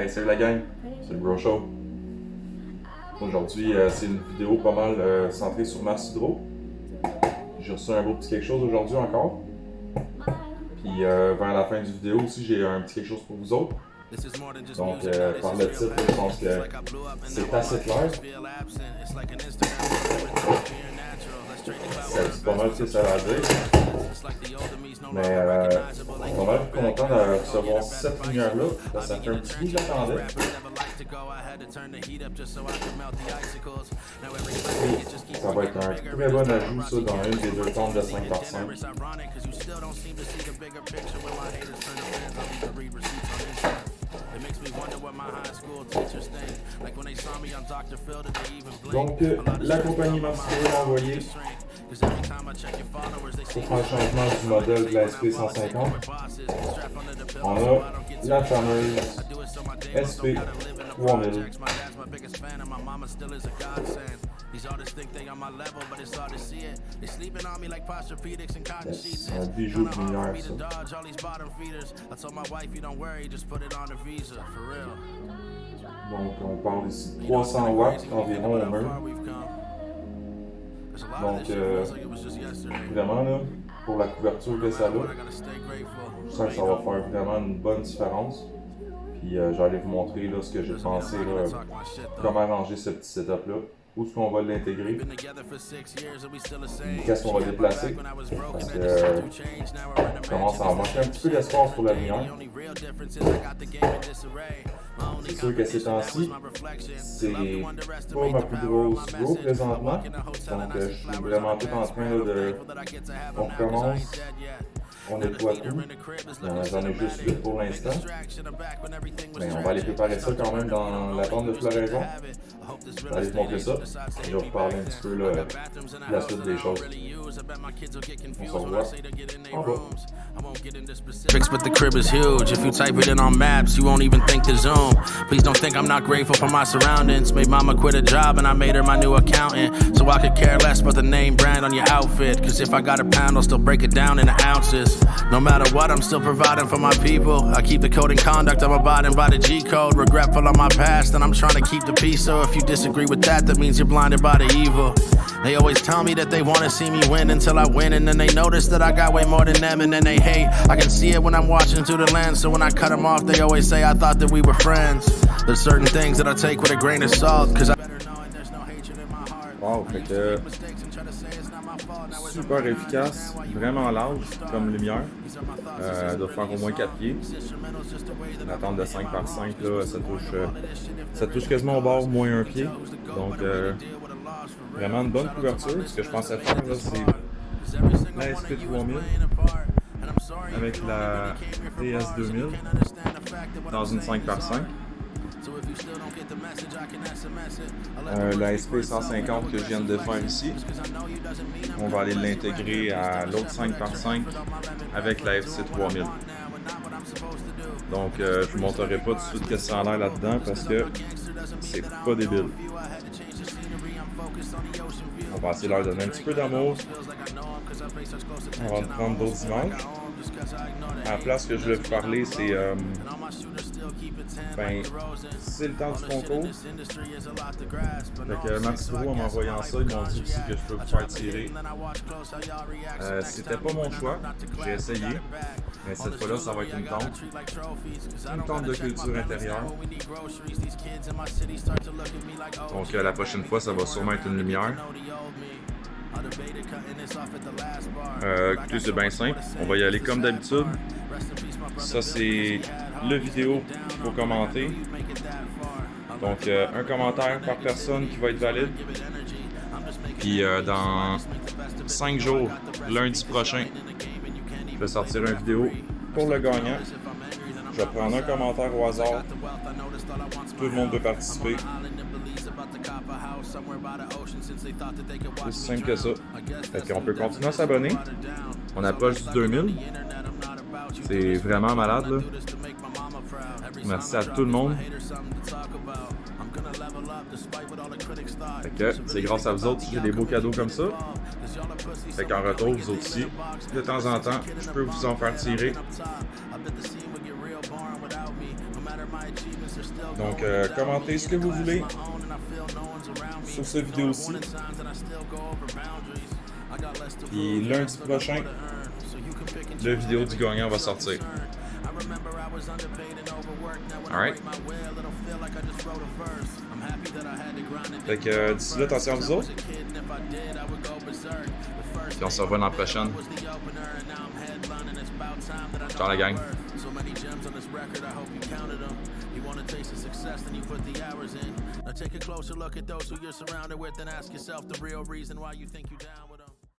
Hey, salut la gang, c'est le Gros Show. Aujourd'hui, c'est une vidéo pas mal centrée sur ma hydro. J'ai reçu un beau petit quelque chose aujourd'hui encore. Puis vers la fin du vidéo aussi, j'ai un petit quelque chose pour vous autres. Donc, par le titre, je pense que c'est assez clair. C'est pas mal ce que ça va dire. Mais je suis pas mal content de recevoir cette lumière-là. Ça fait un petit bout que j'attendais. Ça va être un très bon ajout ça, dans une des deux tentes de 5x5. Donc, la compagnie m'a envoyé pour faire le changement du modèle de la SP1050. On a la fameuse SP3000. C'est un bijou de lumière, ça. Donc, on parle ici de 300 watts environ au mur. Donc, vraiment, là, pour la couverture que ça a, je sens que ça va faire vraiment une bonne différence. Puis, j'allais vous montrer là, ce que j'ai pensé, là, comment arranger ce petit setup-là. Où est-ce qu'on va l'intégrer? Qu'est-ce qu'on va déplacer? Parce que je commence à en manquer un petit peu d'espace pour la lumière. C'est sûr que ces temps-ci, c'est pas ma plus grosse go présentement. Donc je suis vraiment tout en train là, de... On recommence, on nettoie tout. J'en ai juste 8 pour l'instant. Mais on va aller préparer ça quand même dans la bande de floraison. Je vais aller vous montrer ça. Je vais vous parler un petit peu là, de la suite des choses. On se revoit en bas. But the crib is huge. If you type it in on maps, you won't even think to zoom. Please don't think I'm not grateful for my surroundings. Made mama quit a job and I made her my new accountant. So I could care less about the name brand on your outfit. Cause if I got a pound, I'll still break it down into ounces. No matter what, I'm still providing for my people. I keep the code and conduct, I'm abiding by the G code. Regretful of my past and I'm trying to keep the peace. So if you disagree with that, that means you're blinded by the evil. They always tell me that they want to see me win until I win. And then they notice that I got way more than them and then they hate. I can see it when I'm watching through the lens. So when I cut them off, they always say I thought that we were friends. There's certain things that I take with a grain of salt. Cause I... Wow, fait que super efficace, vraiment large comme lumière. Doit faire au moins 4 pieds. La tente de 5x5 là, ça touche quasiment au bord moins 1 pied. Donc vraiment une bonne couverture. Ce que je pensais faire là, c'est la SP3000 avec la TS1000 dans une 5x5. La SP150 que je viens de faire ici, on va aller l'intégrer à l'autre 5x5 avec la FC3000. Donc je vous montrerai pas tout de suite que ça a l'air là-dedans parce que c'est pas débile. On va essayer de leur donner un petit peu d'amour avant de prendre d'autres images. À la place que je vais vous parler, c'est c'est le temps du concours. Donc ma petite roue, en m'envoyant ça, ils m'ont dit aussi que je peux vous faire tirer. C'était pas mon choix, j'ai essayé, mais cette fois-là, ça va être une tente de culture intérieure. Donc la prochaine fois, ça va sûrement être une lumière. Écoutez, c'est bien simple, on va y aller comme d'habitude. Ça, c'est le vidéo qu'il faut commenter. Donc, un commentaire par personne qui va être valide. Puis, dans 5 jours, lundi prochain, je vais sortir une vidéo pour le gagnant. Je vais prendre un commentaire au hasard. Tout le monde peut participer. C'est aussi simple que ça. Fait qu'on peut continuer à s'abonner. On approche du 2000. C'est vraiment malade là. Merci à tout le monde. Fait que c'est grâce à vous autres que j'ai des beaux cadeaux comme ça. Fait qu'en retour, vous autres aussi, de temps en temps, je peux vous en faire tirer. Donc, commentez ce que vous voulez sur cette vidéo-ci. Puis lundi prochain, la vidéo du gagnant va sortir. Alright? Fait que d'ici là, attention à vous autres. Puis on se revoit dans la prochaine. Ciao la gang. You want to taste the success, then you put the hours in. Now take a closer look at those who you're surrounded with and ask yourself the real reason why you think you're down.